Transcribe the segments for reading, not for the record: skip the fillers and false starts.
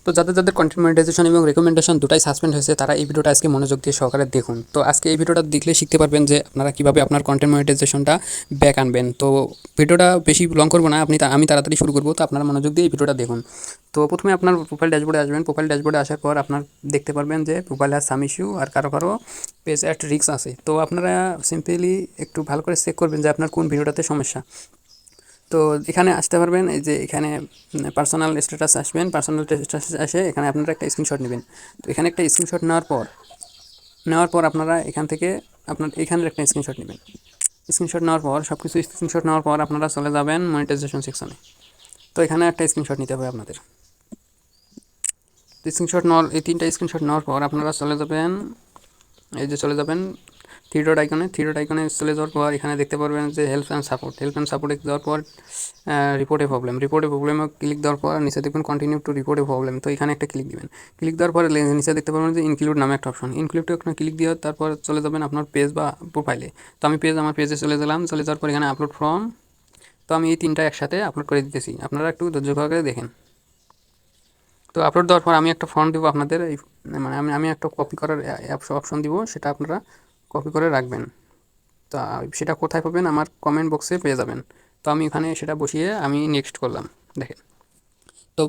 তো যাদের যাদের কন্টেন্ট মনিটাইজেশন এবং রেকমেন্ডেশন দুটাই সাসপেন্ড হয়েছে তারা এই ভিডিওটা আজকে মনোযোগ দিয়ে সহকারে দেখুন। তো আজকে এই ভিডিওটা দেখলে শিখতে পারবেন যে আপনারা কীভাবে আপনার কন্টেন্ট মনিটাইজেশনটা ব্যাক আনবেন। তো ভিডিওটা বেশি লং করবো না, আমি তাড়াতাড়ি শুরু করবো, তো আপনারা মনোযোগ দিয়ে এই ভিডিওটা দেখুন। তো প্রথমে আপনার প্রোফাইল ড্যাশবোর্ডে আসবেন। প্রোফাইল ড্যাশবোর্ডে আসার পর আপনার দেখতে পারবেন যে প্রোফাইল হ্যাজ সাম ইস্যু আর কারো কারো পেজ অ্যাট রিস্ক আছে। তো আপনারা সিম্পলি একটু ভালো করে চেক করবেন যে আপনার কোন ভিডিওটাতে সমস্যা। তো এখানে আসতে পারবেন, এই যে এখানে পার্সোনাল স্ট্যাটাস আসবেন। পার্সোনাল স্ট্যাটাস এসে এখানে আপনারা একটা স্ক্রিনশট নেবেন। তো এখানে একটা স্ক্রিনশট নেওয়ার পর আপনারা এখান থেকে আপনার এখানের একটা স্ক্রিনশট নেবেন। স্ক্রিনশট নেওয়ার পর সব কিছু স্ক্রিনশট নেওয়ার পর আপনারা চলে যাবেন মনিটাইজেশন সেকশনে। তো এখানে একটা স্ক্রিনশট নিতে হবে আপনাদের। এই 3টা স্ক্রিনশট নেওয়ার পর আপনারা চলে যাবেন থ্রি ডট আইকনে চলে যাওয়ার পর এখানে দেখতে পারবেন যে হেল্প অ্যান্ড সাপোর্টে যাওয়ার পর রিপোর্টে প্রবলেমে ক্লিক দেওয়ার পর নিচে দেখবেন কন্টিনিউ টু রিপোর্টে প্রবলেম। তো এখানে একটা ক্লিক দিবেন। ক্লিক দেওয়ার পরে নিচে দেখতে পারবেন যে ইনক্লুড নামে একটা অপশন, ইনক্লুডে ওখানে ক্লিক দিয়ে তারপর চলে যাবেন আপনার পেজ বা প্রোফাইলে। তো আমি আমার পেজে চলে যাওয়ার পর এখানে আপলোড ফর্ম। তো আমি এই 3টা একসাথে আপলোড করে দিতেছি, আপনারা একটু ধৈর্য সহকারে দেখেন। তো আপলোড দেওয়ার পর আমি একটা ফর্ম দিব আপনাদের, এই মানে আমি একটা কপি করার অপশন দিব, সেটা আপনারা কপি করে রাখবেন। তো সেটা কোথায় পাবেন, আমার কমেন্ট বক্সে পেয়ে যাবেন। তো আমি এখানে সেটা বসিয়ে আমি নেক্সট করলাম, দেখেন। তো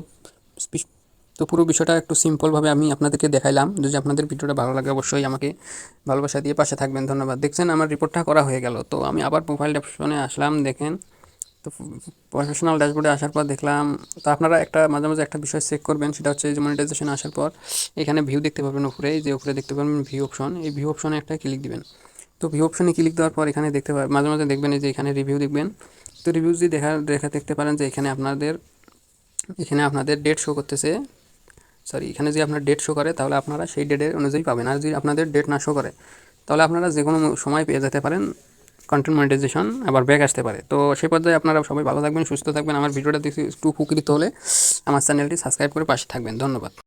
তো পুরো বিষয়টা একটু সিম্পলভাবে আমি আপনাদেরকে দেখাইলাম। যদি আপনাদের ভিডিওটা ভালো লাগে অবশ্যই আমাকে ভালোবাসা দিয়ে পাশে থাকবেন, ধন্যবাদ। দেখছেন আমার রিপোর্টটা করা হয়ে গেল। তো আমি আবার প্রোফাইল অপশনে আসলাম, দেখেন। তো প্রফেশনাল ড্যাশবোর্ডে আসার পর দেখলাম, তো আপনারা মাঝে মাঝে একটা বিষয় চেক করবেন, সেটা হচ্ছে যে মনিটাইজেশন আসার পর এখানে ভিউ দেখতে পাবেন উপরে, যে উপরে দেখতে পাবেন ভিউ অপশন, এই ভিউ অপশনে একটা ক্লিক দিবেন। তো ভিউ অপশনে ক্লিক দেওয়ার পর এখানে মাঝে মাঝে দেখবেন এই যে এখানে রিভিউ দেখবেন। তো রিভিউ যদি দেখতে পারেন যে এখানে আপনাদের ডেট শো করতেছে, এখানে যদি আপনার ডেট শো করে তাহলে আপনারা সেই ডেটের অনুযায়ী পাবেন। আর যদি আপনাদের ডেট না শো করে তাহলে আপনারা যে কোনো সময় পেয়ে যেতে পারেন, কন্টেন্ট মনিটাইজেশন আবার ব্যাক আসতে পারে। তো সেই পর্যায়ে আপনারা সবাই ভালো থাকবেন, সুস্থ থাকবেন। আমার ভিডিওটা দেখে একটু উপকৃত হলে আমার চ্যানেলটি সাবস্ক্রাইব করে পাশে থাকবেন, ধন্যবাদ।